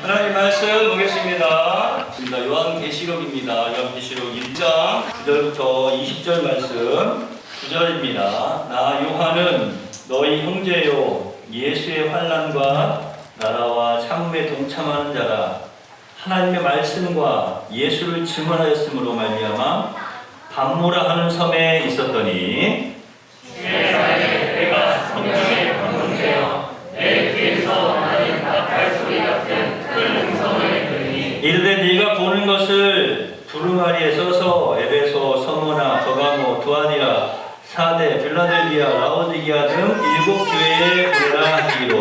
하나님 말씀 보겠습니다. 요한계시록입니다. 요한계시록 1장 9절부터 20절 말씀 9절입니다. 나 요한은 너희 형제요 예수의 환난과 나라와 참음에 동참하는 자라. 하나님의 말씀과 예수를 증언하였으므로 말미암아 밤모라 하는 섬에 있었더니 내가 성령에 감동되어 내 귀에서 나는 나팔 소리 같은 큰 음성을 들으니 이르되 네가 보는 것을 두루마리에 써서 에베소, 서머나, 버가모, 두아니라, 사대, 빌라델비아, 라오디게아 등 7 교회에 보내라 하기로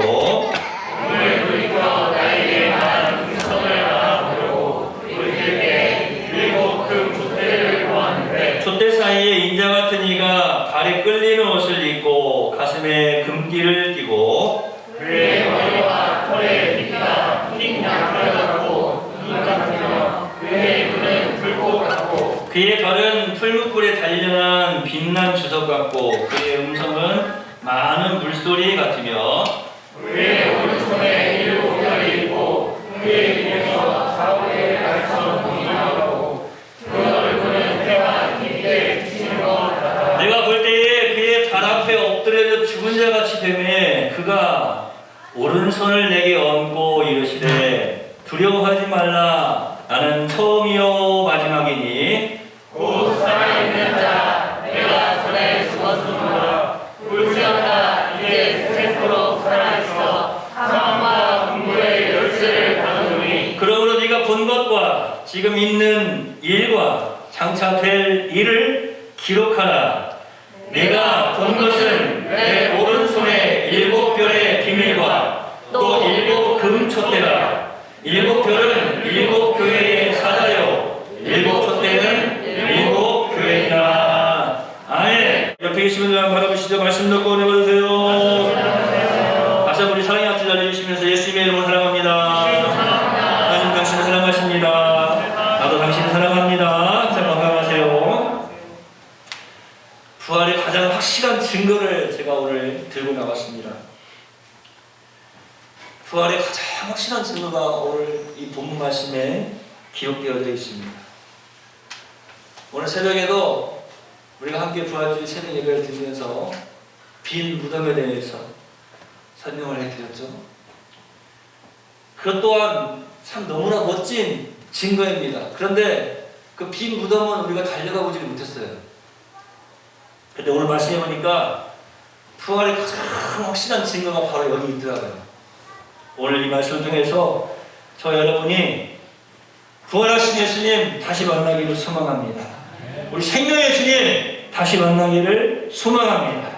오늘 우리가 나에게 말한 음성을 알아보려고 우리에게 7 큰 촛대를 보았는데 촛대 사이에 인자 같은 이가 발에 끌리는 옷을 입고 가슴에 금기를 띠고 그의 머리와 털에 띠가 흰 양털 같고 눈 같으며 그의 눈은 불꽃 같고 그의 발은 풀무불에 단련한 빛난 주석 같고 그의 음성은 많은 물소리 같으며 그의 오른손에 7 별이 있고 그의 입에서 4개의 달처럼 빛이 나오고 그 얼굴은 해와 깊게 비치는 것 같다. 내가 볼 때에 그의 발 앞에 엎드려져 죽은 자 같이 되매 그가 오른손을 내게 얹고 이르시되 두려워하지 말라. 나는 처음이요 마지막이니 곧 살아있는 자 내가 전에 죽었으므로 울지어다 이제 세세토록 살아있어 사망과 궁궐의 열쇠를 가져오니 그러므로 네가 본 것과 지금 있는 일과 장차 될 일을 기록하라. 네가 본 것은 내 오른손에 7 별의 비밀과 또 7 금촛대라. 7 별은 7 교회의 사자요 7 촛대는 7 교회이라. 아멘. 옆에 계신 분들 한번 바라보시죠. 말씀 듣고 은혜 받으세요. 다시 한번 우리 사랑의 앞을 알려주시면서 예수님의 이름으로 사랑합니다. 하나님 당신을 사랑하십니다. 나도 당신을 사랑합니다. 자, 건강하세요. 부활의 가장 확실한 증거를 제가 오늘 들고 나왔습니다. 부활의 가장 확실한 증거가 오늘 이 본문 말씀에 기록되어져 있습니다. 오늘 새벽에도 우리가 함께 부활주의 새벽 예배를 드리면서 빈 무덤에 대해서 설명을 해드렸죠. 그것 또한 참 너무나 멋진 증거입니다. 그런데 그 빈 무덤은 우리가 달려가 보지 못했어요. 그런데 오늘 말씀해 보니까 부활의 가장 확실한 증거가 바로 여기 있더라고요. 오늘 이 말씀을 통해서 저 여러분이 부활하신 예수님 다시 만나기를 소망합니다. 우리 생명의 주님 다시 만나기를 소망합니다.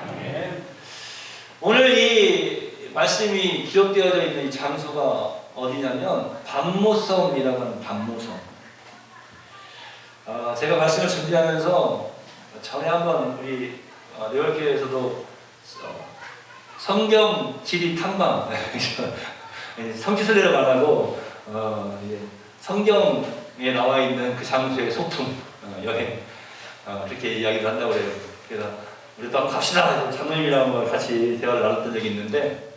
오늘 이 말씀이 기록되어져 있는 이 장소가 어디냐면 밤모섬이라고 하는 밤모섬. 제가 말씀을 준비하면서 전에 한번 우리 네월교회에서도 성경 지리 탐방 성지순례를 말하고 성경에 나와 있는 그 장소의 소풍 여행 그렇게 이야기를 한다고 그래요. 그래서 우리도 한번 갑시다. 장로님이랑 한번 같이 대화를 나눴던 적이 있는데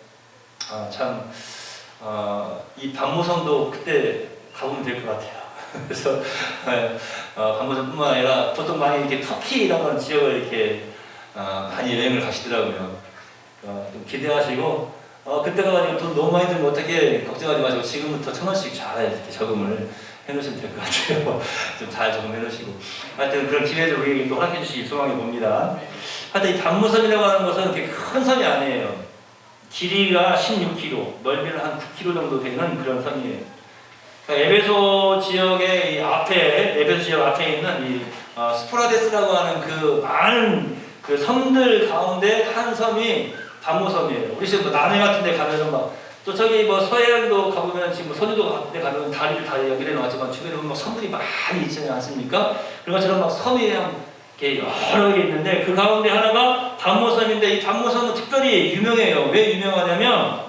이 밤모섬도 그때 가보면 될 것 같아요. 그래서 밤모섬뿐만 아니라 보통 많이 이렇게 터키 이런 그런 지역을 이렇게 많이 여행을 가시더라고요. 좀 기대하시고 그때 가가지고 돈 너무 많이 들면 어떻게 걱정하지 마시고 지금부터 1,000원씩 잘 이렇게 저금을 해놓으시면 될 것 같아요. 좀 잘 저금해 놓으시고 하여튼 그런 기회를 우리에게 또 허락해 주시기 소망해 봅니다. 하여튼 이 밤모섬이라고 하는 것은 되게 큰 섬이 아니에요. 길이가 16km, 넓이는 한 9km 정도 되는 그런 섬이에요. 그러니까 에베소 지역의 이 앞에, 에베소 지역 앞에 있는 이 스포라데스라고 하는 그 많은 그 섬들 가운데 한 섬이 밤모섬이에요. 우리 지금 남해 같은 데 가면은 또 저기 서해안도 가보면 지금 선유도 같은 데 가면 다리를 다 연결해 놨지만 주변에 보면 섬들이 많이 있지 않습니까? 그런 것처럼 섬이 이렇게 여러 개 있는데 그 가운데 하나가 밤모섬인데 이 밤모섬은 특별히 유명해요. 왜 유명하냐면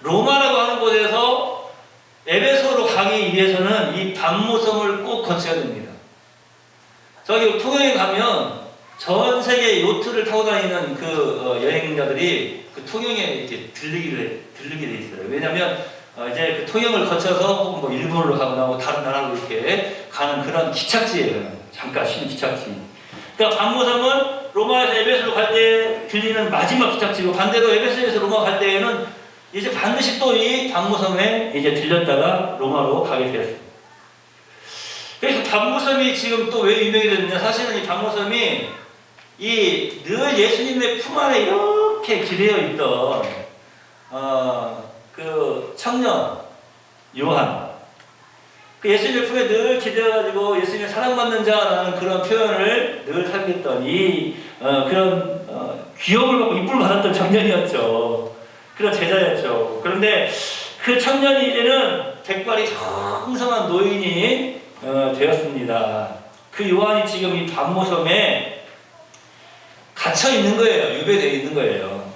로마라고 하는 곳에서 에베소로 가기 위해서는 이 밤모섬을 꼭 거쳐야 됩니다. 저기 통영에 가면 전 세계 요트를 타고 다니는 그 여행자들이 그 통영에 이렇게 들르게 돼 있어요. 왜냐하면 이제 그 통영을 거쳐서 혹은 뭐 일본으로 가거나 뭐 다른 나라로 이렇게 가는 그런 기착지예요. 잠깐 쉬는 기착지. 그러니까 반모섬은 로마에서 에베소로 갈 때 들리는 마지막 기착지고, 반대로 에베소에서 로마 갈 때에는 이제 반드시 또 이 반모섬에 이제 들렸다가 로마로 가게 되었어요. 그래서 반모섬이 지금 또 왜 유명이 됐느냐? 사실은 이 반모섬이 이 늘 예수님의 품 안에 이렇게 기대어 있던 그 청년 요한, 그 예수님의 품에 늘 기대어가지고 예수님의 사랑받는 자라는 그런 표현을 늘 살겠던 이 그런 귀여움을 받고 이쁨을 받았던 청년이었죠. 그런 제자였죠. 그런데 그 청년이 이제는 백발이 성성한 노인이 되었습니다. 그 요한이 지금 이 반모섬에 갇혀 있는 거예요. 유배되어 있는 거예요.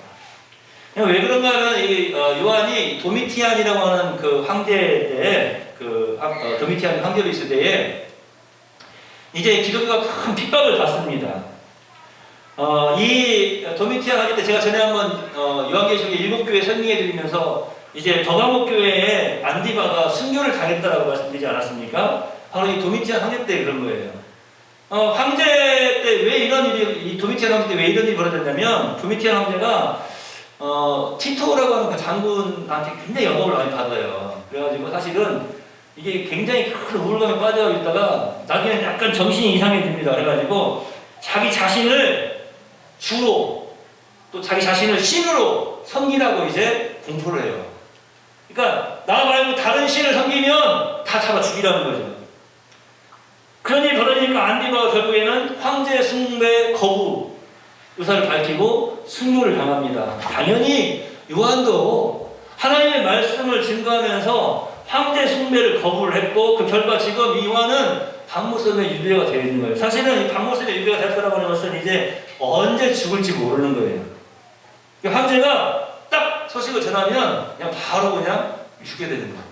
왜 그런가 하면 이 요한이 도미티안이라고 하는 그 황제 때, 도미티안 황제로 있을 때에 이제 기독교가 큰 핍박을 받습니다. 이 도미티안 황제 때 제가 전에 한번 요한계시록의 7교회 설명해 드리면서 이제 더가목 교회에 안디바가 순교를 당했다라고 말씀드리지 않았습니까? 바로 이 도미티안 황제 때 그런 거예요. 황제 때 왜 이런 일이, 이 도미티안 황제 때 왜 이런 일이 벌어졌냐면, 도미티안 황제가 티토라고 하는 그 장군한테 굉장히 영업을 많이 받아요. 그래가지고 사실은 이게 굉장히 큰 우울감에 빠져 있다가 나중에는 약간 정신이 이상해집니다. 그래가지고 자기 자신을 주로 또 자기 자신을 신으로 섬기라고 이제 공포를 해요. 그러니까 나 말고 다른 신을 섬기면 다 잡아 죽이라는 거죠. 그런 일이 벌어지니까 안디바가 결국에는 황제 숭배 거부 의사를 밝히고 순교를 당합니다. 당연히 요한도 하나님의 말씀을 증거하면서 황제 숭배를 거부를 했고, 그 결과 지금 이 요한은 반모섬에 유배가 되어 있는 거예요. 사실은 이 반모섬에 유배가 됐다라고 하는 것은 이제 언제 죽을지 모르는 거예요. 황제가 딱 소식을 전하면 그냥 바로 그냥 죽게 되는 거예요.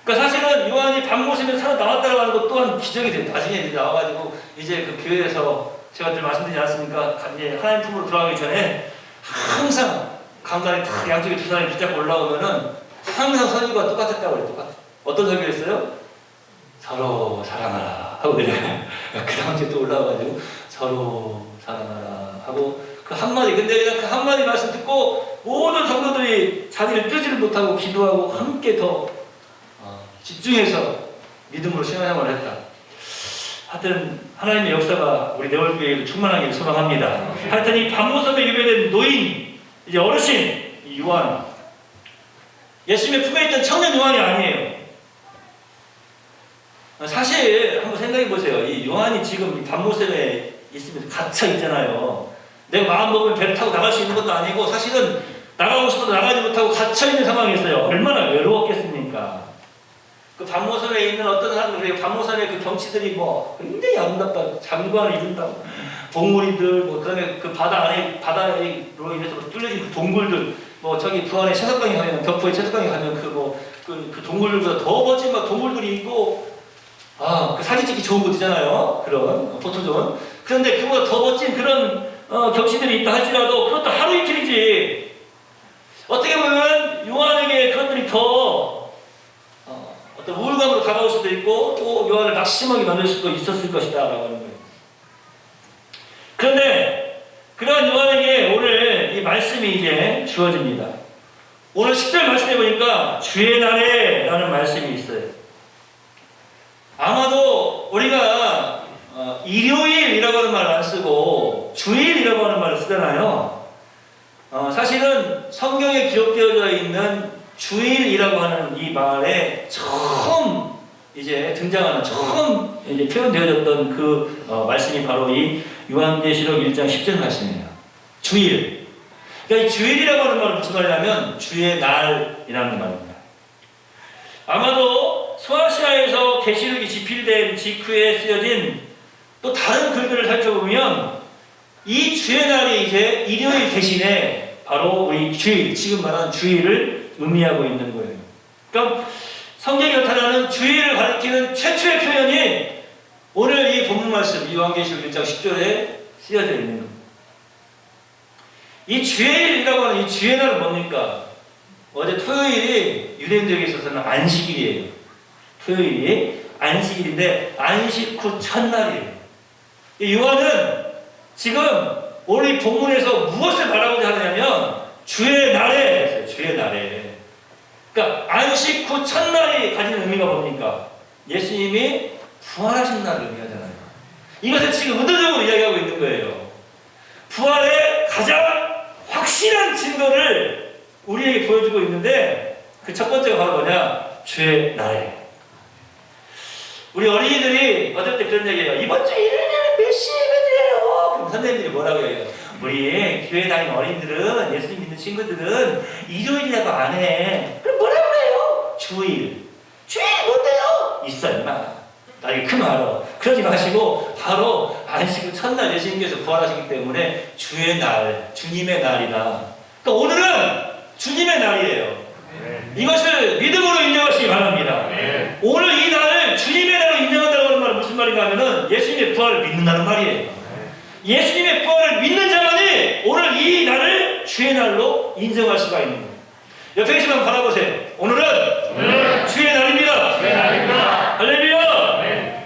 그러니까 사실은 요한이 반모섬에 살아나왔다고 하는 것 또한 기적이 돼요. 나중에 이제 나와가지고 이제 그 교회에서 제가 늘 말씀드리지 않았습니까? 이제 하나님 품으로 들어가기 전에 항상 강단에 딱 양쪽에 두 사람이 붙잡고 올라오면은 항상 설교가 똑같았다고 그래요. 똑같아. 어떤 설교였어요? 서로 사랑하라 하고 내려가요. 그 다음 주에 또 올라와가지고 서로 사랑하라 하고 그 한마디, 근데 그냥 그 한마디 말씀 듣고 모든 성도들이 자기를 뜨지를 못하고 기도하고 함께 더 집중해서 믿음으로 신앙생활을 했다. 하여튼 하나님의 역사가 우리 네월교회에도 충만하기를 소망합니다. 하여튼 이 반모섬에 유배된 노인, 이제 어르신 이 요한, 예수님의 품에 있던 청년 요한이 아니에요. 사실 한번 생각해 보세요. 이 요한이 지금 이 반모섬에 있으면서 갇혀 있잖아요. 내가 마음 먹으면 배를 타고 나갈 수 있는 것도 아니고, 사실은 나가고 싶어도 나가지 못하고 갇혀 있는 상황이었어요. 얼마나 외로웠겠습니까? 그 반모섬에 있는 어떤 사람들, 반모섬의 그 경치들이 뭐 굉장히 아름답다. 장관을 이룬다고. 동물이들, 뭐 그다음에 그 바다로 인해서 뚫려진 그 동굴들, 뭐 저기 부안에 채석강에 가면, 덕포에 채석강에 가면 그 동굴들보다 더 멋진 막 동굴들이 있고, 그 사진 찍기 좋은 곳이잖아요. 그런 포토존. 그런데 그보다 더 멋진 그런 경치들이 있다 할지라도 그것도 하루 이틀이지. 어떻게 보면 요한에게 그것들이 더 어떤 우울감으로 다가올 수도 있고, 또 요한을 낙심하게 만들 수도 있었을 것이다 라고 하는 거예요. 그런데 그러한 요한에게 오늘 이 말씀이 이제 주어집니다. 오늘 10절 말씀해 보니까 주의 날에 라는 말씀이 있어요. 아마도 우리가 일요일이라고 하는 말을 안 쓰고 주일이라고 하는 말을 쓰잖아요. 사실은 성경에 기록되어져 있는 주일이라고 하는 이 말에 처음 이제 등장하는, 처음 이제 표현되어졌던 그 말씀이 바로 이 요한계시록 1장 10절 말씀이에요. 주일. 그러니까 이 주일이라고 하는 말은 무슨 말이냐면 주의 날이라는 말입니다. 아마도 소아시아에서 계시록이 집필된 직후에 쓰여진 또 다른 글들을 살펴보면 이 주의 날이 이제 일요일 대신에 바로 우리 주일, 지금 말하는 주일을 의미하고 있는 거예요. 그러니까 성경에 나타나는 주일을 가리키는 최초의 표현이 오늘 이 본문 말씀, 요한계시록 1장 10절에 쓰여져 있는 겁니다. 이 주일이라고 하는 이 주의 날은 뭡니까? 어제 토요일이 유대인들에게 있어서는 안식일이에요. 토요일이 안식일인데 안식 후 첫날이에요. 요한은 지금 오늘 이 본문에서 무엇을 말하고자 하느냐면 주의 날에, 주의 날에. 그러니까 안식 후 첫날이 가지는 의미가 뭡니까? 예수님이 부활하신 날을 의미하잖아요. 이것을 지금 의도적으로 이야기하고 있는 거예요. 부활의 가장 확실한 증거를 우리에게 보여주고 있는데 그 첫 번째가 바로 뭐냐? 주의 날에. 우리 어린이들이 어떨 때 그런 얘기해요. 이번 주 일요일에는 몇 시에 예배드려요? 그럼 선생님들이 뭐라고 해요? 우리 교회 다니는 어린이들은, 예수님 믿는 친구들은 일요일이라고 안 해. 그럼 뭐라고 해요? 주일. 주일이 뭔데요? 있어 임마. 나 이거 큰 알아. 그러지 마시고 바로 안식 후 첫날 예수님께서 부활하시기 때문에 주의 날, 주님의 날이다. 그러니까 오늘은 주님의 날이에요. 이것을 믿음으로 인정하시기 바랍니다. 오늘 이 날을 주님의 날로 인정한다고 하는 말은 무슨 말인가 하면은 예수님의 부활을 믿는다는 말이에요. 예수님의 부활을 믿는 자만이 오늘 이 날을 주의 날로 인정할 수가 있는 거예요. 옆에 계신 분 바라보세요. 오늘은 주의 날입니다. 주의 날입니다. 할렐루야.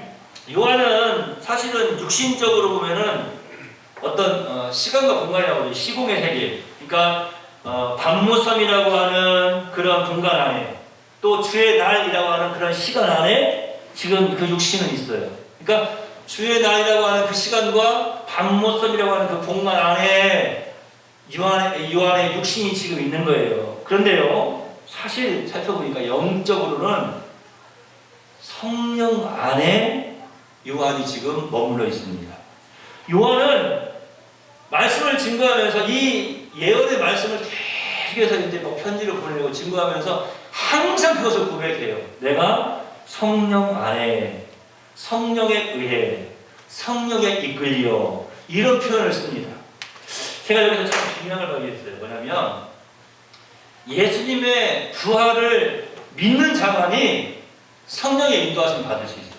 요한은 사실은 육신적으로 보면은 어떤 시간과 공간이라고 시공의 세계, 그러니까 밤무섬이라고 하는 그런 공간 안에 또 주의 날이라고 하는 그런 시간 안에 지금 그 육신은 있어요. 그러니까 주의 날이라고 하는 그 시간과 밤무섬이라고 하는 그 공간 안에 요한의 육신이 지금 있는 거예요. 그런데요, 사실 살펴보니까 영적으로는 성령 안에 요한이 지금 머물러 있습니다. 요한은 말씀을 증거하면서 이 예언의 말씀을 계속해서 이제 뭐 편지로 보내고 증거하면서 항상 그것을 고백해요. 내가 성령 안에, 성령에 의해, 성령에 이끌려, 이런 표현을 씁니다. 제가 여기서 참 중요한 걸 발견했어요. 뭐냐면 예수님의 부활을 믿는 자만이 성령의 인도하심을 받을 수 있어요.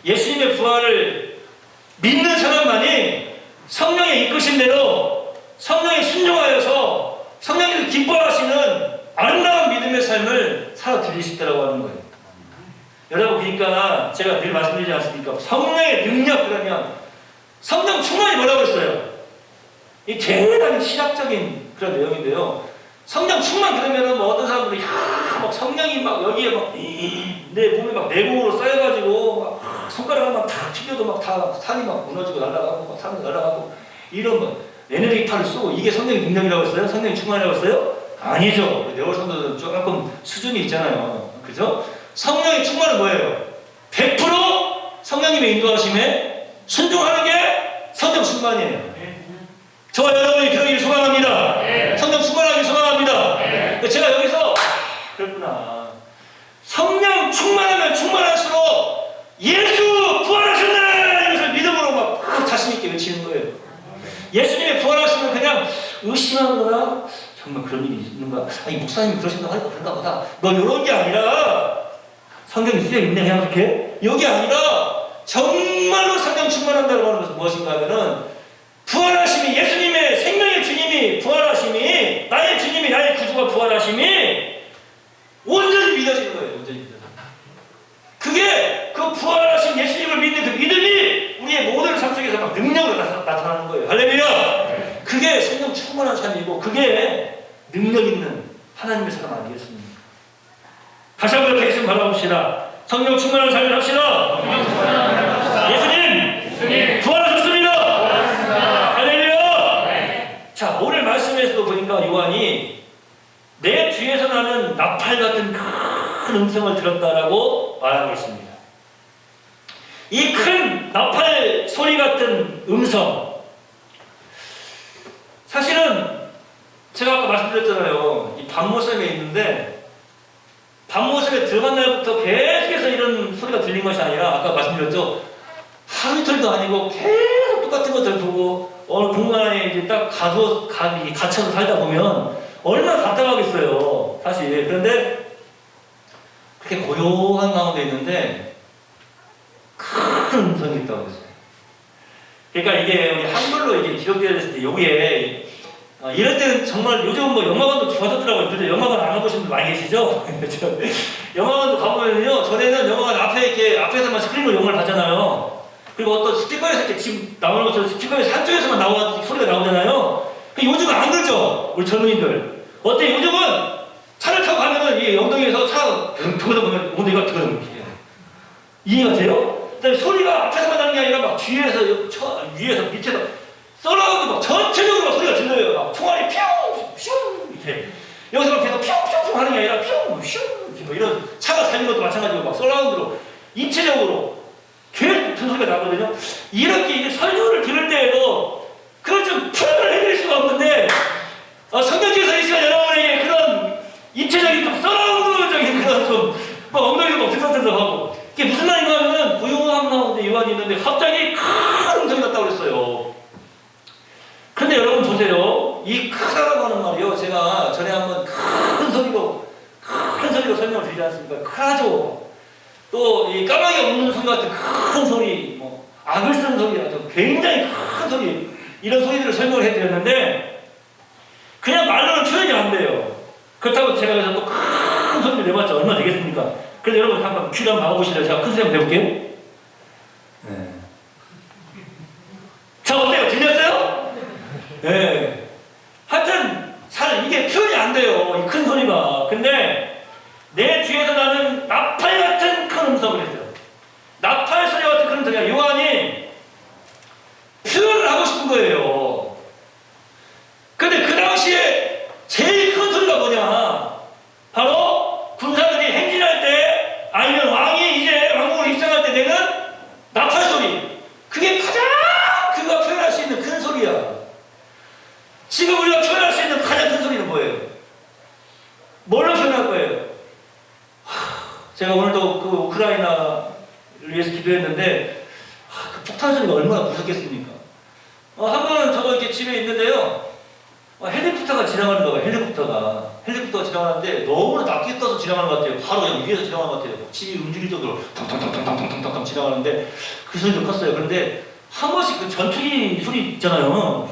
예수님의 부활을 믿는 사람만이 성령의 이끄심대로 성령에 순종하여서 성령께서 기뻐하시는 아름다운 믿음의 삶을 살아 드릴 수 있다고 하는 거예요. 여러분, 그러니까 제가 늘 말씀드리지 않습니까? 성령의 능력, 그러면 성령 충만이 뭐라고 했어요? 이 대단히 신학적인 그런 내용인데요. 성령 충만 그러면은 뭐 어떤 사람들이 막 성령이 막 여기에 막 내 몸에 막 내공으로 쌓여가지고 막 손가락을 막 다 튀겨도 막 다 산이 막 무너지고 날아가고 막 산이 날아가고 이런 거 에너지파를 쏘고 이게 성령의 능력이라고 했어요? 성령의 충만이라고 했어요? 아니죠. 네올 성도들은 조금 수준이 있잖아요. 그죠? 성령의 충만은 뭐예요? 100% 성령님의 인도하심에 순종하는 게 성령 충만이에요. 저와 여러분이 그러기를 소망합니다. 성령 충만하기를 소망합니다. 제가 여기서 그렇구나. 성령 충만하면 충만할수록 예수 부활하셨네! 이것을 믿음으로 막 자신있게 외치는 거예요. 예수님의 부활하시면 그냥 의심하거나 정말 그런 일이 있는가? 아니, 목사님이 그러신다고 하니까 그런가 보다. 뭐 이런 게 아니라 성경이 쓰여 있네, 그냥 이렇게. 여기 아니라 정말로 성령 충만한다고 하는 것은 무엇인가 하면은 부활하심이, 예수님의 생명의 주님이 부활하심이, 나의 주님이, 나의 구주가 부활하심이 온전히 믿어지는 거예요. 온전히 믿어지는 거예요. 그게 그 부활하신 예수님을 믿는 그 믿음이 우리의 모든 삶 속에서 막 능력으로 나타나는 거예요. 할렐루야! 그게 성령 충만한 삶이고 그게 능력 있는 하나님의 사람 아니겠습니까? 다시 한번 옆에 있으면 바라봅시다. 성령 충만한 삶을 합시다. 예수님 부활하셨습니다. 할렐루야! 자, 오늘 말씀에서도 보니까 요한이 내 뒤에서 나는 나팔 같은 큰 음성을 들었다라고 말하고 있습니다. 이 큰 나팔 소리 같은 음성, 사실은 제가 아까 말씀드렸잖아요. 이 밤모섬에 있는데 밤모섬에 들어간 날부터 계속해서 이런 소리가 들린 것이 아니라 아까 말씀드렸죠. 하루 이틀도 아니고 계속 똑같은 것들 보고 어느 공간에 이제 딱 갇혀서 살다 보면 얼마나 답답하겠어요, 사실. 그런데 그렇게 고요한 가운데 있는데 큰 음성이 있다고 했어요. 그러니까 이게 우리 한글로 이게 기록되어 있을 때 여기에 이럴 때는 정말 요즘 뭐 영화관도 좋아졌더라고요. 근데 영화관 안 가보신 분 많이 계시죠? 영화관도 가보면요, 전에는 영화관 앞에 이렇게 앞에서만 스크린으로 영화를 봤잖아요. 그리고 어떤 스피커에서 이렇게 지금 나오는 것처럼 스피커에서 한쪽에서만 소리가 나오잖아요. 요즘은 안 그러죠, 우리 젊은이들. 어때? 요즘은 차를 타고 가면은 이 엉덩이에서 차가 들어서 보면 엉덩이가 들어서 이렇게 이해가 돼요? 그다음에 소리가 앞에서만 나는 게 아니라 막 뒤에서 위에서 밑에서 서라운드 막 전체적으로 막 소리가 들려요. 막 총알이 퓨 이렇게 여기서 막 계속 퓨 하는 게 아니라 퓨 뭐 이런 차가 달리는 것도 마찬가지고 막 서라운드로 입체적으로 계속 그 소리가 나거든요. 이렇게 이제 설교를 들을 때에도 그걸 좀 표현을 해드릴 수가 없는데 성경에서 이 시간 여러분에게 그런 입체적인 좀 서라운드적인 그런 좀 막 엉덩이도 막 들썩들썩하고 이게 무슨 말인가 하면은 고요함 나오는데 요한이 있는데 갑자기 큰 음성이 났다고 그랬어요. 근데 여러분 보세요. 이 크다라고 하는 말이요. 제가 전에 한번 큰 소리로 설명을 드리지 않습니까? 크죠. 또 이 까마귀가 우는 소리 같은 큰 소리, 뭐 악을 쓰는 소리 같은 굉장히 큰 소리, 이런 소리들을 설명을 해드렸는데 그냥 말로는 표현이 안 돼요. 그렇다고 제가 그래서 또 큰 소리를 내봤자 얼마나 되겠습니까? 그래서 여러분 한번 귀를 한번 봐보실래요? 제가 큰 소리 한번 내볼게요. 네. 자, 어때요? 들렸어요? 네. 하여튼 이게 표현이 안 돼요. 이 큰 소리가. 근데 내 뒤에서 나는 나팔 같은 큰 음성을 했어요. 나팔 소리 같은 큰 음성이야. 요한이 표현을 하고 싶은 거예요. 근데 그 당시에 제일 큰 소리가 뭐냐? 바로 군사들이 행진할 때 아니면 왕이 이제 왕국으로 입성할 때 내는 나팔 소리. 그게 가장 그가 표현할 수 있는 큰 소리야. 지금 우리가 표현할 수 있는 가장 큰 소리는 뭐예요? 뭘로 표현할 거예요? 제가 오늘도 그 우크라이나를 위해서 기도했는데 그 폭탄 소리가 얼마나 무섭겠습니까? 한 번은 저도 이렇게 집에 있는데요. 헬리콥터가 지나가는 거예요. 헬리콥터가 지나가는데 너무나 낮게 떠서 지나가는 것 같아요. 바로 그냥 위에서 지나가는 것 같아요. 집이 움직일 정도로 탕탕탕탕탕탕탕탕 지나가는데 그 소리도 컸어요. 그런데 한 번씩 그 전투기 소리 있잖아요.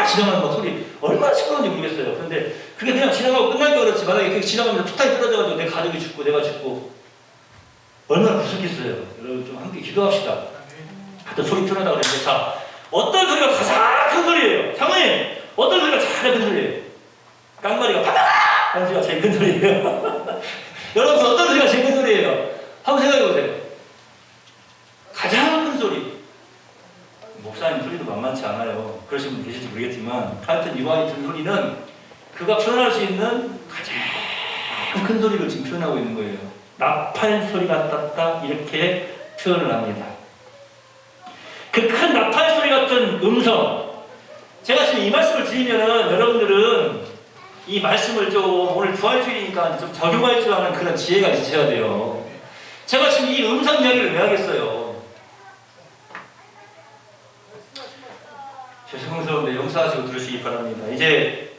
지나가는 거 소리 얼마나 시끄러운지 모르겠어요. 근데 그게 그냥 지나가고 끝날 거 그렇지, 만약에 그게 지나가면서 폭탄이 떨어져가지고 내 가족이 죽고 내가 죽고 얼마나 무섭겠어요. 여러분 좀 함께 기도합시다. 하여튼 소리 표현하다고 그랬는데, 자, 어떤 소리가 가장 큰 소리예요? 장모님, 어떤 소리가 가장 큰 소리예요? 깡마리가 파다라 하는 소리가 제일 큰 소리예요. 여러분 어떤 소리가 제일 큰 소리예요? 한번 생각해보세요. 가장 큰 소리. 목사님 소리도 만만치 않아요. 그러신 분 계실지 모르겠지만 하여튼 요한이 든 소리는 그가 표현할 수 있는 가장 큰 소리를 지금 표현하고 있는 거예요. 나팔 소리 같다 이렇게 표현을 합니다. 그 큰 나팔 소리 같은 음성, 제가 지금 이 말씀을 드리면은 여러분들은 이 말씀을 좀 오늘 부활주의니까 좀 적용할 줄 아는 그런 지혜가 있으셔야 돼요. 제가 지금 이 음성 이야기를 왜 하겠어요? 죄송스러운데 용서하시고 들으시기 바랍니다. 이제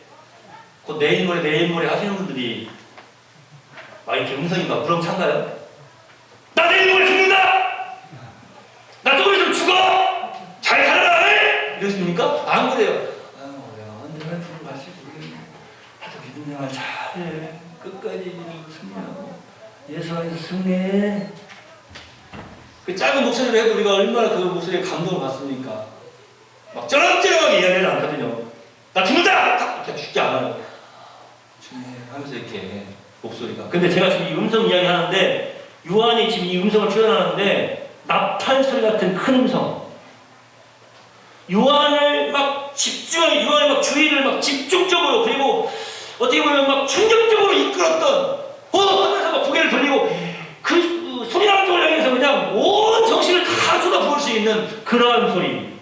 곧 내일 모레 하시는 분들이 막 이렇게 음성이 막 우렁찬가요? 나 내일 모레 죽는다! 나 조금 있으면 죽어! 잘 살아라! 이러십니까? 안 그래요. 내가 언제나 불을 마시고 하도 믿음 생활 잘해. 끝까지 승리하고 예수 안에서 승리해. 그 작은 목소리로 해도 우리가 얼마나 그 목소리에 감동을 받습니까? 막 쩌렁쩌렁하게 이야기하지 않거든요. 나 죽는다! 이렇게 죽지 않아요. 하면서 이렇게 목소리가. 근데 제가 지금 이 음성 이야기 하는데 요한이 지금 이 음성을 표현하는데 나팔 소리 같은 큰 음성. 요한을 막 주의를 막 집중적으로, 그리고 어떻게 보면 막 충격적으로 이끌었던 하면서 막 고개를 돌리고 그 소리 나는 쪽을 향해서 그냥 온 정신을 다 쏟아부을 수 있는 그러한 소리.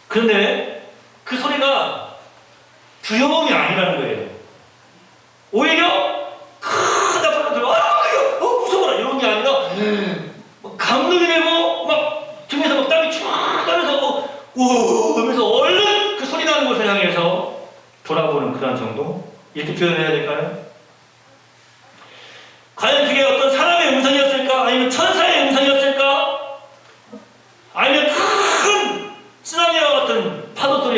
그런데 그 소리가 두려움이 아니라는 거예요. 오히려 큰 나팔을 들어 무서워라 이런 게 아니라 감동이 되고 막 등에서 막 땀이 쫙 나면서 우 하면서 얼른 그 소리 나는 곳을 향해서 돌아보는 그런 정도? 이렇게 표현해야 될까요? 과연 그게 어떤 사람의 음성이었을까? 아니면 천사의 음성이었을까? 아니면 큰 쓰나미와 같은 파도 소리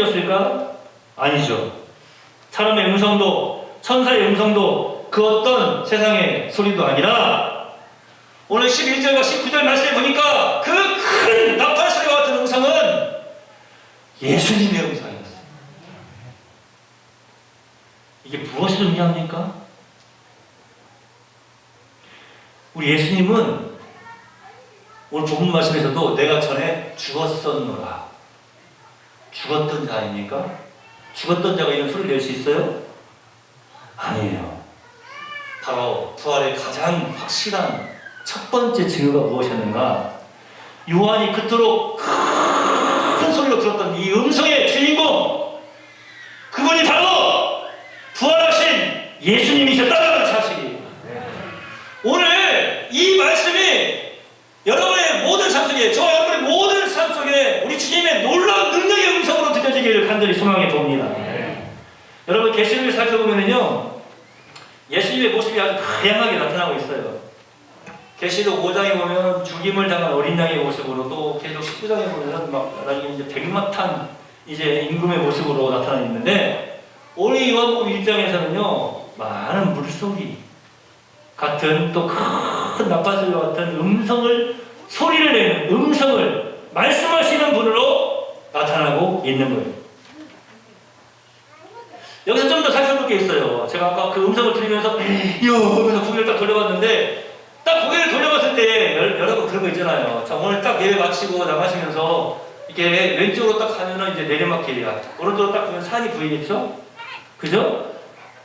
음성도 그 어떤 세상의 소리도 아니라 오늘 11절과 19절 말씀에 보니까 그 큰 나팔 소리와 같은 음성은 예수님의 음성이었어요. 이게 무엇을 의미합니까? 우리 예수님은 오늘 본문 말씀에서도 내가 전에 죽었었노라. 죽었던 자 아닙니까? 죽었던 자가 이런 소리를 낼 수 있어요? 아니에요. 바로 부활의 가장 확실한 첫 번째 증거가 무엇이었는가? 요한이 그토록 큰 소리로 들었던 이 음성의 주인공, 그분이 바로 부활하신 예수님이셨다는 사실이. 오늘 이 말씀이 여러분의 모든 삶 속에, 저와 여러분의 모든 삶 속에 우리 주님의 놀라운 능력의 음성으로 들려지기를 간절히 소망해 봅니다. 여러분 계시록을 살펴보면요, 예수님의 모습이 아주 다양하게 나타나고 있어요. 계시록 5장에 보면 죽임을 당한 어린 양의 모습으로, 또 계시록 19장에 보면 막 나중에 이제 백마탄 이제 임금의 모습으로 나타나 있는데, 오늘 요한복음 1장에서는요 많은 물소리 같은 또 큰 나팔소리와 같은 소리를 내는 음성을 말씀하시는 분으로 나타나고 있는 거예요. 여기서 좀 더 살펴볼 게 있어요. 제가 아까 그 음성을 들으면서 이러면서 고개를 딱 돌려봤는데, 딱 고개를 돌려봤을 때 여러분 그런 거 있잖아요. 자, 오늘 딱 예배 마치고 나가시면서 이렇게 왼쪽으로 딱 가면은 이제 내리막길이야. 오른쪽으로 딱 보면 산이 보이겠죠? 그죠?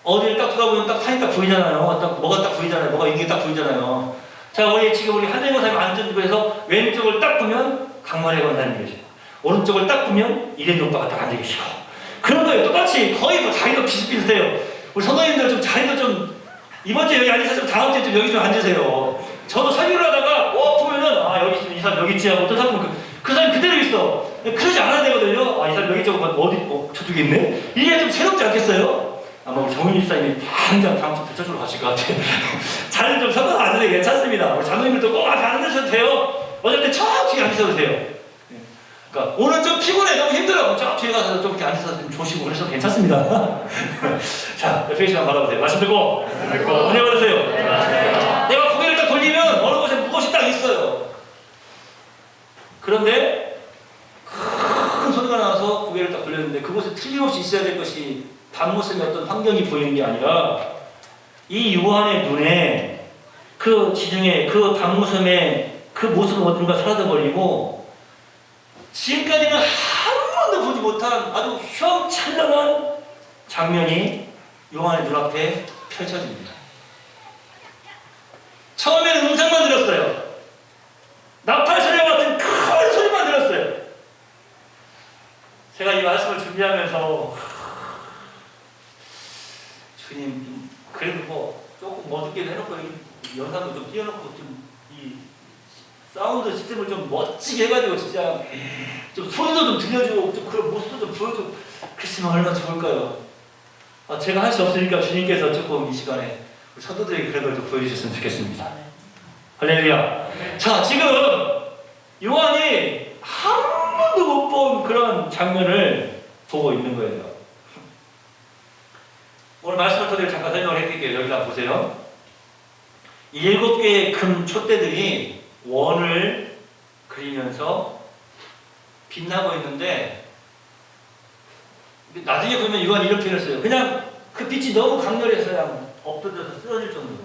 어디를 딱 돌아보면 딱 산이 딱 보이잖아요. 딱 뭐가 딱 보이잖아요. 뭐가 이게 딱 보이잖아요. 자, 지금 우리 한정호 선생님 앉은 곳에서 왼쪽을 딱 보면 강만혜 권사님 계시고, 오른쪽을 딱 보면 이래니 오빠가 딱 앉아 계시고, 그런 거예요. 똑같이 거의 뭐 자리도 비슷비슷해요. 우리 선생님들 좀 자리도 좀 이번 주에 여기 앉으세요. 좀 다음 주에 좀 여기 좀 앉으세요. 저도 설교를 하다가 꼭 보면은 여기 있으면 이 사람 여기 있지 하고, 어떤 사람은 그 사람이 그대로 있어. 그러지 않아야 되거든요. 이 사람 여기 있고 어디 저쪽에 있네. 이게 좀 새롭지 않겠어요? 아마 우리 정윤 집사님이 당장 다음 주 대처주로 가실 것 같아요. 자리를 좀 섞어서 앉으세요. 괜찮습니다. 우리 장로님들도 꼭 앞에 앉으셔도 돼요. 어쩔 때 저쪽에 앉으셔도 돼요. 그러니까 오늘 좀 피곤해, 너무 힘들어. 저 뒤에 가서 좀 이렇게 앉아서 좀 조시고 그러셔도 괜찮습니다. 자, 옆에 계시면 바라보세요. 말씀 듣고 은혜 받으세요. 내가 고개를 딱 돌리면 어느 곳에 무엇이 딱 있어요. 그런데 큰 소리가 나서 고개를 딱 돌렸는데, 그곳에 틀림없이 있어야 될 것이 밤모습의 어떤 환경이 보이는 게 아니라, 이 요한의 눈에 그 지중해 그 밤모습의 그 모습을 어딘가 사라져 버리고, 지금까지는 한 번도 보지 못한 아주 휘황찬란한 장면이 요한의 눈앞에 펼쳐집니다. 처음에는 음성만 들었어요. 나팔 소리와 같은 큰 소리만 들었어요. 제가 이 말씀을 준비하면서 주님, 그래도 뭐 조금 어둡게 해놓고 영상도 좀 띄워놓고 좀 이 사운드 시스템을 좀 멋지게 해가지고 진짜 좀 소리도 좀 들려주고 좀 그런 모습도 좀 보여주고 그랬으면 얼마나 좋을까요? 제가 할 수 없으니까 주님께서 조금 이 시간에 우리 성도들에게 그런 걸 좀 보여주셨으면 좋겠습니다. 할렐루야. 자, 지금 요한이 한 번도 못 본 그런 장면을 보고 있는 거예요. 오늘 말씀을 토대로 잠깐 설명을 해드릴게요. 여기다 보세요. 7개의 금 촛대들이 원을 그리면서 빛나고 있는데, 나중에 보면 요한이 이렇게 했어요. 그냥 그 빛이 너무 강렬해서 그냥 엎드려서 쓰러질 정도로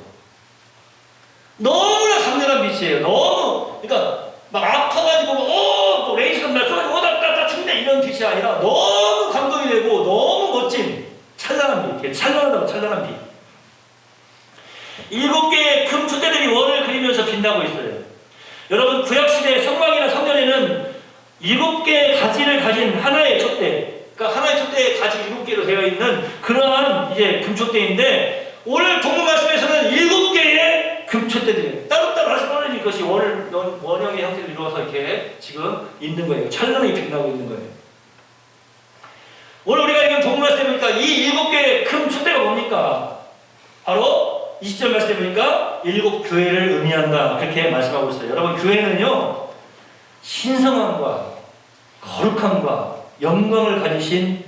너무나 강렬한 빛이에요. 너무, 그러니까 막 아파가지고 뭐 레이스건 날 쏘가지고 나 죽네 이런 빛이 아니라 너무 감동이 되고 너무 멋진 찬란한 빛, 찬란하다고 찬란한 빛. 7개의 금 촛대들이 원을 그리면서 빛나고 있어요. 여러분, 구약시대 성막이나 성전에는 7개의 가지를 가진 하나의 촛대, 그러니까 하나의 촛대에 가지 7개로 되어 있는 그러한 이제 금촛대인데, 오늘 본문 말씀에서는 7개의 금촛대들이 따로따로 하나씩 떨어진 것이 원형의 형태를 이루어서 이렇게 지금 있는 거예요. 찬란하게 빛나고 있는 거예요. 오늘 우리가 읽은 본문 말씀에 보니까 이 7개의 금촛대가 뭡니까? 바로 20절 말씀에 보니까 7 교회를 의미한다, 그렇게 말씀하고 있어요. 여러분, 교회는요 신성함과 거룩함과 영광을 가지신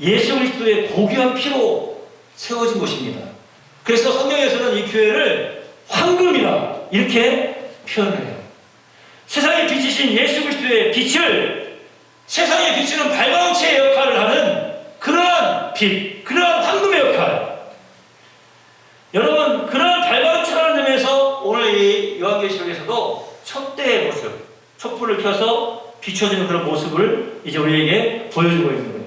예수 그리스도의 고귀한 피로 세워진 곳입니다. 그래서 성경에서는 이 교회를 황금이라 이렇게 표현을 해요. 세상에 비치신 예수 그리스도의 빛을 세상에 비추는 발광체의 역할을 하는 그러한 빛, 그러한 황금의 역할. 여러분, 그러한 발광체라는 점에서 오늘 이 요한계시록에서도 촛대의 모습, 촛불을 켜서 비춰주는 그런 모습을 이제 우리에게 보여주고 있는 거예요.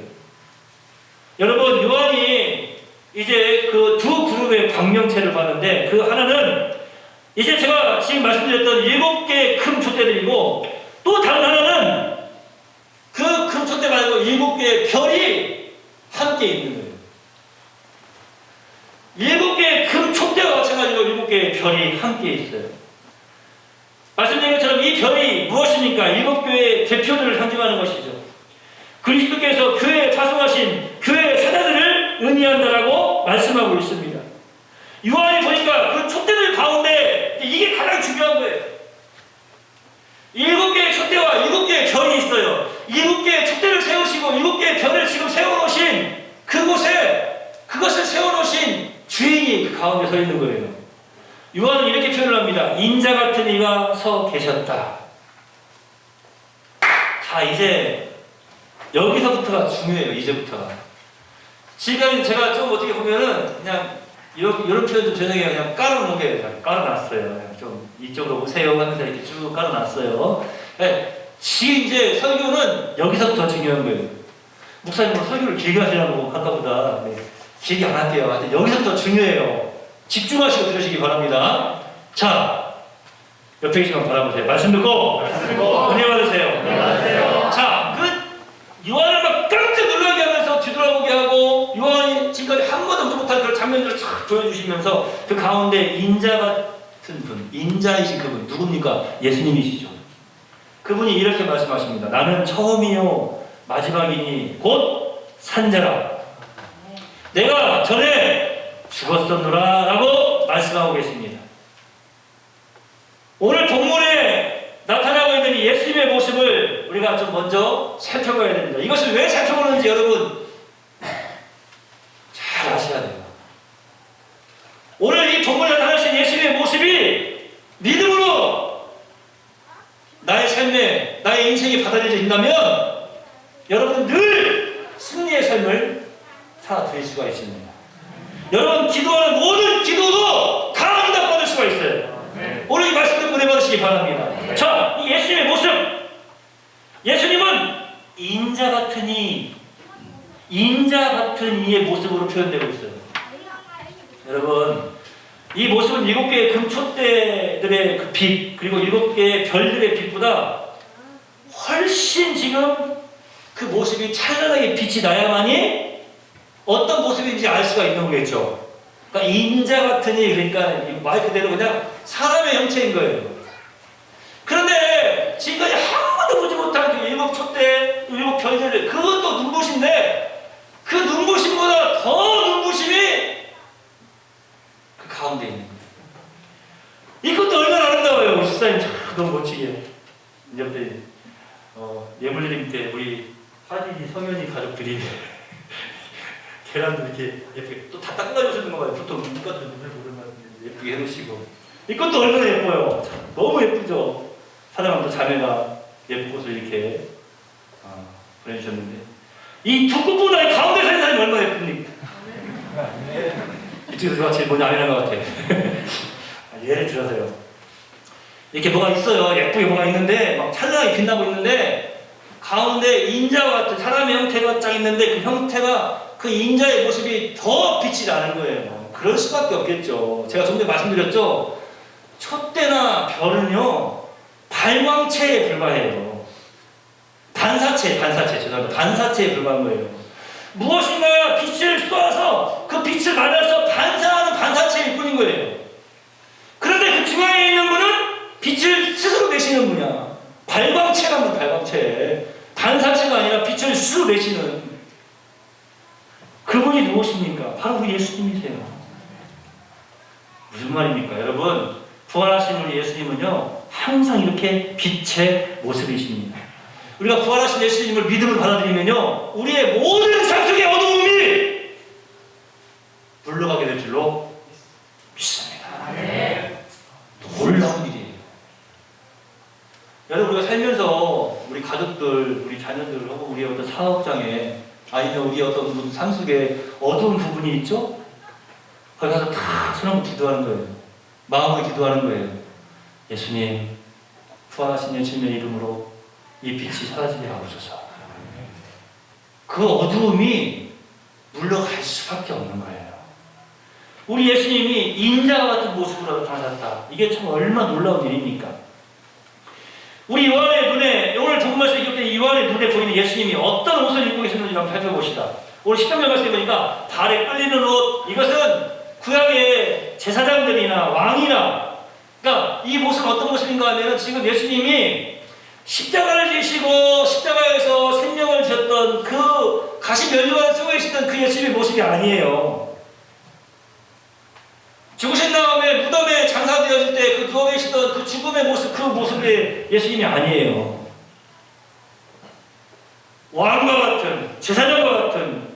여러분, 요한이 이제 그 두 그룹의 광명체를 봤는데 그 하나는 이제 제가 지금 말씀드렸던 7개의 큰 촛대들이고 또 다른 하나는 그 큰 촛대 말고 7개의 별이 함께 있는 거예요. 7개의 큰 촛대와 마찬가지로 7개의 별이 함께 있어요. 말씀드린 것처럼 이 별이 무엇입니까? 7교회의 대표들을 상징하는 것이죠. 그리스도께서 교회에 파송하신 교회의 사자들을 의미한다라고 말씀하고 있습니다. 요한이 보니까 그 촛대들 가운데 이게 가장 중요한 거예요. 7개의 촛대와 7개의 별이 있어요. 7개의 촛대를 세우시고 7개의 별을 지금 세워놓으신 그곳에 그것을 세워놓으신 주인이 그 가운데 서 있는 거예요. 요한은 이렇게 표현을 합니다. 인자 같은 이가 서 계셨다. 자, 이제 여기서부터가 중요해요. 이제부터가. 지금 제가 좀 어떻게 보면은 그냥 이런 표현 좀 죄송해요. 그냥 깔아놓은 게 그냥 깔아놨어요. 그냥 좀 이쪽으로 오세요 하면서 이렇게 쭉 깔아놨어요. 네, 지금 이제 설교는 여기서부터 중요한 거예요. 목사님은 설교를 길게 하시라고 할까보다 네, 길게 안 할게요. 하여튼 여기서부터 중요해요. 집중하시고 들으시기 바랍니다. 자, 옆에 계시면 바라보세요. 말씀 듣고 은혜 받으세요. 자, 그 요한을 막 깜짝 놀라게 하면서 뒤돌아보게 하고 요한이 지금까지 한 번도 보지 못한 그런 장면들을 쫙 보여주시면서 그 가운데 인자 같은 분, 인자이신 그분 누굽니까? 예수님이시죠. 그분이 이렇게 말씀하십니다. 나는 처음이요 마지막이니 곧 산자라. 내가 전에 죽었었노라 라고 말씀하고 계십니다. 오늘 본문에 나타나고 있는 이 예수님의 모습을 우리가 좀 먼저 살펴봐야 됩니다. 이것을 왜 살펴보는지 여러분 잘 아셔야 돼요. 오늘 이 본문에 나타나신 예수님의 모습이 믿음으로 나의 삶에 나의 인생이 받아들여진다면 여러분 늘 승리의 삶을 살아드릴 수가 있습니다. 여러분 기도하는 모든 기도도 다 응답받을 수가 있어요. 오늘 이 말씀 듣고 내받으시기 바랍니다. 자, 이 예수님의 모습. 예수님은 인자 같은 이의 모습으로 표현되고 있어요. 여러분, 이 모습은 7개의 금촛대들의 그 빛, 그리고 7개의 별들의 빛보다 훨씬 지금 그 모습이 찬란하게 빛이 나야만이 어떤 모습인지 알 수가 있는 거겠죠. 그러니까 인자 같으니, 그러니까 말 그대로 그냥 사람의 형체인 거예요. 그런데 지금까지 한 번도 보지 못한 그 7촛대, 7별들, 그것도 눈부신데 그 눈부심보다 더 눈부심이 그 가운데 있는 거예요. 이것도 얼마나 아름다워요. 우리 집사님 참 너무 멋지게. 옆에 예물드림 밑에 우리 하진이, 성현이 가족들이 계란도 이렇게 예쁘게 또 다 닦아가지고 오셨는 거 봐요. 보통 눈가도 눈을 보는 예쁘게 해놓으시고 이것도 얼마나 예뻐요. 참, 너무 예쁘죠. 사랑하는 자매가 예쁜 꽃을 이렇게 보내주셨는데 이 두 꽃보다 가운데 서 있는 사람이 얼마나 예쁩니까? 이쪽에서 제가 제일 먼저 안 해난 것 같아. 예를 들어서요. 이렇게 뭐가 있어요. 예쁘게 뭐가 있는데 막 찬란하게 빛나고 있는데 가운데 인자와 같은 사람의 형태가 쫙 있는데 그 형태가 그 인자의 모습이 더 빛이 나는 거예요. 그럴 수밖에 없겠죠. 제가 좀 전에 말씀드렸죠. 촛대나 별은요 발광체에 불과해요. 죄송합니다. 반사체에 불과한 거예요. 무엇인가 빛을 쏘아서 그 빛을 맞아서 반사하는 반사체일 뿐인 거예요. 그런데 그 중앙에 있는 분은 빛을 스스로 내시는 분이야. 발광체라는 발광체. 반사체가 아니라 빛을 스스로 내시는 그분이 누구십니까? 바로 그 예수님이세요. 무슨 말입니까? 여러분, 부활하신 우리 예수님은요 항상 이렇게 빛의 모습이십니다. 우리가 부활하신 예수님을 믿음을 받아들이면요 우리의 모든 삶 속의 어두움이 물러가게 될 줄로 사업장에 아니면 우리 어떤 무슨 산속에 어두운 부분이 있죠? 거기 가서 다 손을 기도하는 거예요. 마음으로 기도하는 거예요. 예수님, 부활하신 예수님의 이름으로 이 빛이 사라지게 하옵소서. 그 어두움이 물러갈 수밖에 없는 거예요. 우리 예수님이 인자와 같은 모습으로 나타나셨다. 이게 참 얼마나 놀라운 일입니까? 우리 요한의 눈에, 오늘 복음에서 기록된 요한의 눈에 보이는 예수님이 어떤 옷을 입고 계셨는지 한번 살펴봅시다. 오늘 10장 말씀에 보니까 발에 끌리는 옷, 이것은 구약의 제사장들이나 왕이나, 그러니까 이 모습은 어떤 모습인가 하면 지금 예수님이 십자가를 지시고 십자가에서 생명을 주셨던 그 가시 면류관을 쓰고 계시던 그 예수님의 모습이 아니에요. 죽으신 다음에 무덤에 장사되어질 때 그 누워 계시던 그 죽음의 모습, 그 모습의 예수님이 아니에요. 왕과 같은, 제사장과 같은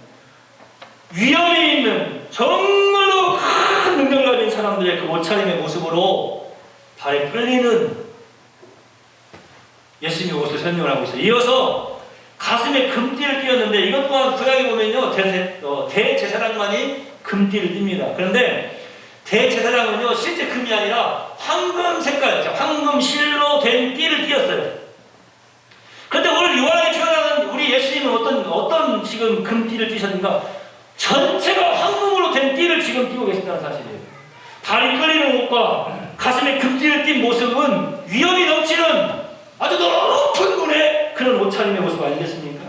위엄이 있는 정말로 큰 능력을 가진 사람들의 그 옷차림의 모습으로 발에 끌리는 예수님의 옷을 설명을 하고 있어요. 이어서 가슴에 금띠를 띄었는데 이것 또한 구약에 보면요 대제사장만이 금띠를 띱니다. 그런데 대제사장은요 실제 금이 아니라 황금 색깔, 황금 실로 된 띠를 띄었어요. 그런데 오늘 요한이 표현하는 우리 예수님은 어떤 지금 금띠를 띄셨는가? 전체가 황금으로 된 띠를 지금 띄고 계신다는 사실이에요. 다리 끌리는 옷과 가슴에 금띠를 띈 모습은 위엄이 넘치는 아주 높은 분의 그런 옷차림의 모습 아니겠습니까?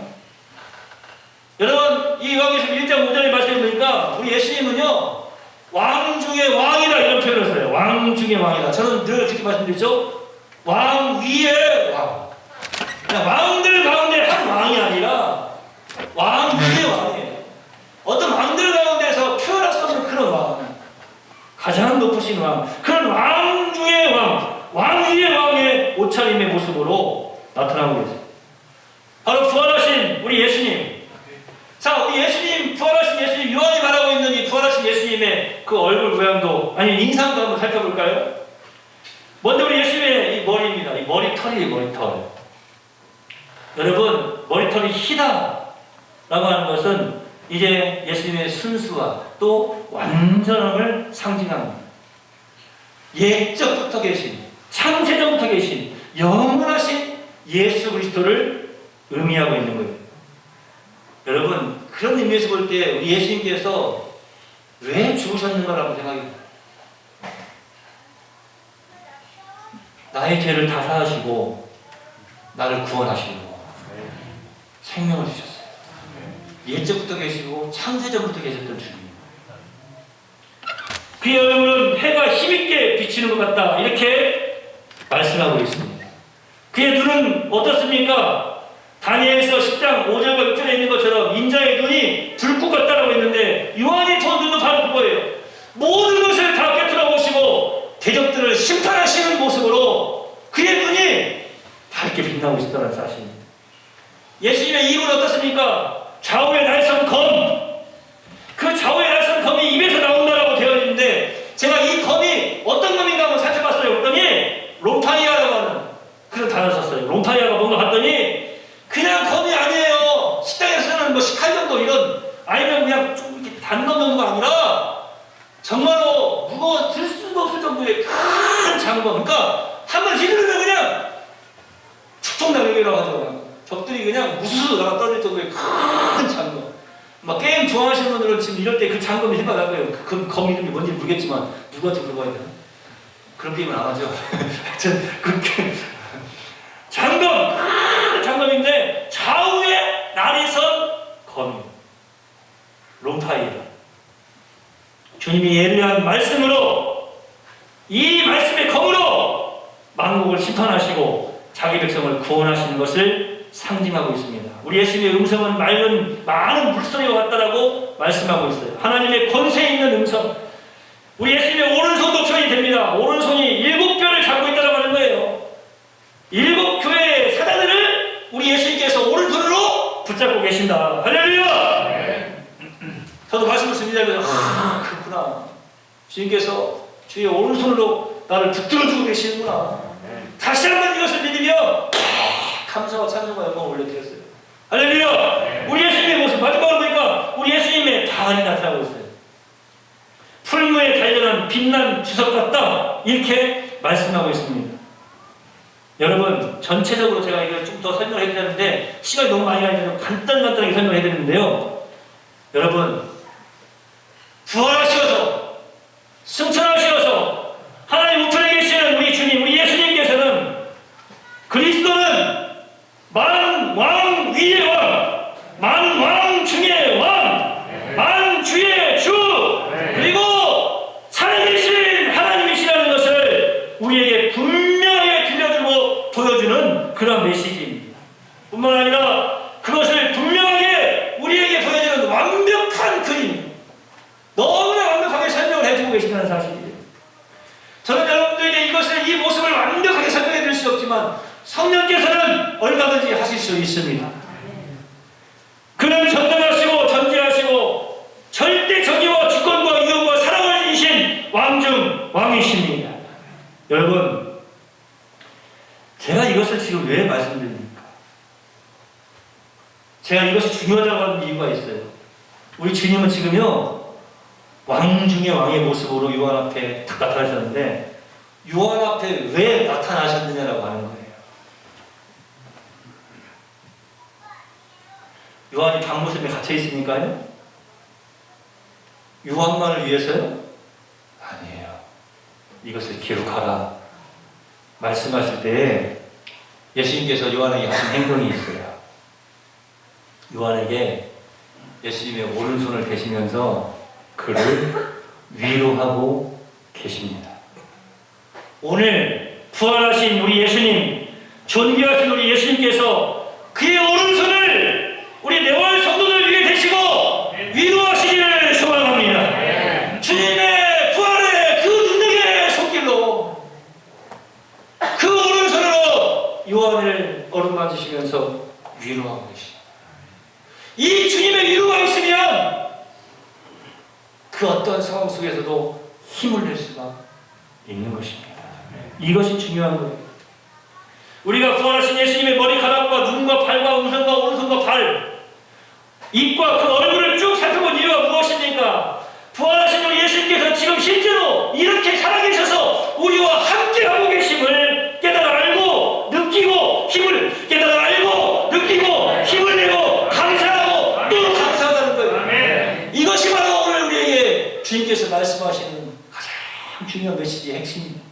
여러분, 이 요한계시록 1장 5절의 말씀을 보니까 우리 예수님은요 왕 중의 왕이다 이런 표현을 써요. 왕 중의 왕이다. 저는 늘 그렇게 말씀드리죠. 왕 위의 왕. 그냥 왕들 가운데 한 왕이 아니라 왕 위의 왕이에요. 어떤 왕들 가운데서 표현할 수 없는 그런 왕. 가장 높으신 왕. 그런 왕 중의 왕. 왕 위의 왕의 옷차림의 모습으로 나타나고 있어요. 바로 부활하신 우리 예수님. 자, 우리 예수님, 부활하신 예수님, 요한이 말하고 있는 이 부활하신 예수님의 그 얼굴 모양도, 아니 인상도 한번 살펴볼까요? 먼저 우리 예수님의 이 머리입니다. 이 머리털이에요, 머리털. 여러분, 머리털이 희다라고 하는 것은 이제 예수님의 순수와 또 완전함을 상징합니다. 옛적부터 계신, 창세전부터 계신, 영원하신 예수 그리스도를 의미하고 있는 거예요. 여러분, 그런 의미에서 볼 때 우리 예수님께서 왜 죽으셨는가라고 생각해요. 나의 죄를 다 사하시고 나를 구원하시고 생명을 주셨어요. 옛적부터 계시고 창세전부터 계셨던 주님. 그의 얼굴은 해가 힘있게 비치는 것 같다 이렇게 말씀하고 있습니다. 그의 눈은 어떻습니까? 다니엘서 10장 5절과 6절에 있는 것처럼 인자의 눈이 불꽃 같다라고 했는데 요한이 본 눈도 바로 그거예요. 모든 것을 다 꿰뚫어 보시고 대적들을 심판하시는 모습으로 그의 눈이 밝게 빛나고 있었다는 사실입니다. 예수님의 입은 어떻습니까? 좌우의 날선 검. 그 좌우의 날선 검이 입에서 나온다라고 되어 있는데 제가 이 검이 어떤 검인가 한번 살펴봤어요. 그랬더니 롬파이아라고 하는 그런 단어를 썼어요. 롬파이아가 뭔가 봤더니 그냥 검이 아니에요. 식당에서는 뭐 식칼 정도 이런 아니면 그냥 좀 이렇게 단검 정도가 아니라 정말로 무거워 들 수도 없을 정도의 큰 장검. 그러니까 한번 휘두르면 그냥 축tuk 날개라고 하죠. 적들이 그냥 우수수 나가 떨어질 정도의 큰 장검. 막 게임 좋아하시는 분들은 지금 이럴 때 그 장검이 생각날 거예요. 그 검 이름이 뭔지 모르겠지만 누구한테 물어봐야 되나? 그런 게임은 안 하죠. 하여튼 그렇게 장검, 큰 장검인데 좌우에 날이 선 검이 롬파이다. 주님이 예리한 말씀으로 이 말씀의 검으로 만국을 심판하시고 자기 백성을 구원하시는 것을 상징하고 있습니다. 우리 예수님의 음성은 맑은 많은 물소리와 같다라고 말씀하고 있어요. 하나님의 권세 있는 음성. 우리 예수님의 오른손도 표현이 됩니다. 오른손이 7뼈를 잡고 있다고 하는 거예요. 7 교회의 사자들을 우리 예수님께서 오른손으로 붙잡고 계신다. 할렐루야! 네. 저도 말씀을 드리자면 그렇구나. 주님께서 주의 오른손으로 나를 붙들어주고 계시는구나. 다시 한번 이것을 믿으며 감사와 찬송과 영광을 올려드렸어요. 할렐루야! 우리 예수님의 모습, 마지막으로 보니까 우리 예수님의 다한이 나타나고 있어요. 풀무에 달려난 빛난 주석 같다. 이렇게 말씀하고 있습니다. 여러분, 전체적으로 제가 이걸 좀 더 설명을 해야 되는데, 시간이 너무 많이 가니까 간단하게 설명을 해야 되는데요. 여러분, 부활하시어서, 승천하시어서, 하나님 우편에 계시는 우리 주님, 우리 예수님께서는 그리스도는 만왕 위의 왕, 만왕 중의 왕, 만주의 주, 그리고 살아계신 하나님이시라는 것을 우리에게 분명하게 들려주고 보여주는 그런 메시지입니다. 뿐만 아니라 그것을 분명하게 우리에게 보여주는 완벽한 그림, 너무나 완벽하게 설명을 해주고 계신다는 사실이에요. 저는 여러분들에게 이 모습을 완벽하게 설명해 드릴 수 없지만 성령께서는 얼마든지 하실 수 있습니다. 그는 전능하시고 전지하시고 절대 정의와 주권과 위엄과 사랑을 지니신 왕중 왕이십니다. 여러분, 제가 이것을 지금 왜 말씀드립니까? 제가 이것이 중요하다고 하는 이유가 있어요. 우리 주님은 지금요, 왕 중의 왕의 모습으로 요한 앞에 딱 나타나셨는데, 요한 앞에 왜 나타나셨느냐라고 하는 거예요. 요한이 밤모습에 갇혀 있으니까요? 요한만을 위해서요? 아니에요. 이것을 기록하라 말씀하실 때 예수님께서 요한에게 하신 행동이 있어요. 요한에게 예수님의 오른손을 대시면서 그를 위로하고 계십니다. 오늘 부활하신 우리 예수님, 존귀하신 우리 예수님께서 그의 오른손을 우리 내월 성도들 위해 대시고 위로하시기를 소망합니다. 주님의 부활의 그 능력의 손길로 그 오른손으로 요한을 어루만지시면서 위로하고 계십니다. 이 주님의 위로가 있으면 그 어떤 상황 속에서도 힘을 낼 수가 있는 것입니다. 이것이 중요한 거예요. 우리가 부활하신 예수님의 머리카락과 눈과 발과 음성과 오른손과 발, 입과 그 얼굴을 쭉 살펴본 이유가 무엇입니까? 부활하신 우리 예수님께서 지금 실제로 이렇게 살아계셔서 우리와 함께하고 계심을 깨달아 알고 느끼고 힘을 깨달아 알고 느끼고 힘을 내고 감사하고 또 감사하다는 거예요. 이것이 바로 오늘 우리에게 주님께서 말씀하시는 가장 중요한 메시지의 핵심입니다.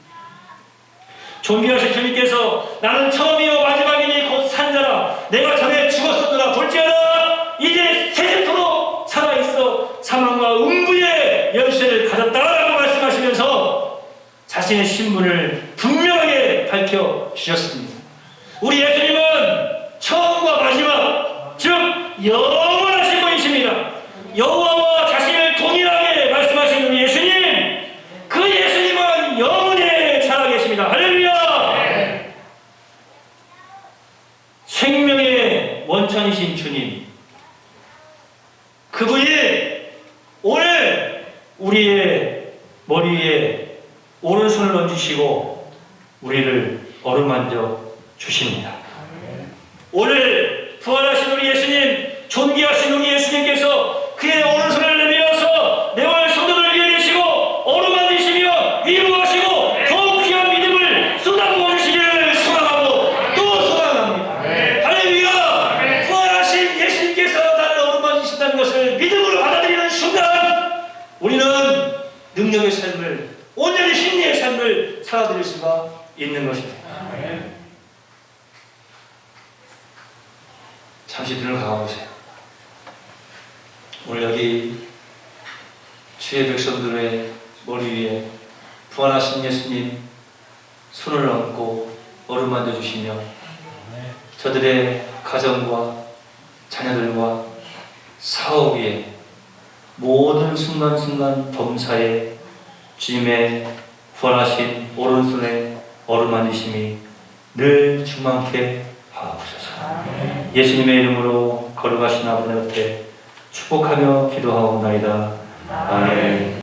존귀하신 주님께서 나는 처음이요 마지막이니 곧 산자라 내가 전에 죽었었느라 볼지어다 이제 세세토록 살아있어 사망과 음부의 열쇠를 가졌다라고 말씀하시면서 자신의 신분을 분명하게 밝혀주셨습니다. 우리 예수님은 처음과 마지막, 즉 영원하신 분이십니다. 여호와와 자신을 동일하게 말씀하신 우리 예수님, 그 예수님은 영원히 살아계십니다. 할렐루야! 생명의 원천이신 주님, 그분이 오늘 우리의 머리 위에 오른손을 얹으시고 우리를 어루만져 주십니다. 오늘 부활하신 우리 예수님, 존귀하신 우리 예수님께서 그의 오른손을 내밀어서 내월 성도를 위해 계시고 어루만지시며 위로하시고 더욱 귀한 믿음을 쏟아부어 주시기를 소망하고 또 소망합니다. 할렐루야! 부활하신 예수님께서 나를 어루만지신다는 것을 믿음으로 받아들이는 순간 우리는 능력의 삶을, 온전히 승리의 삶을 살아드릴 수가 있는 것입니다. 잠시 눈을 감아보세요. 오늘 여기 주의 백성들의 머리 위에 부활하신 예수님 손을 얹고 어루만져 주시며 저들의 가정과 자녀들과 사업 위에 모든 순간순간 범사에 주님의 부활하신 오른손에 어루만지심이 늘 충만케 하옵소서. 예수님의 이름으로 거룩하신 아버지 앞에 축복하며 기도하옵나이다. 아멘.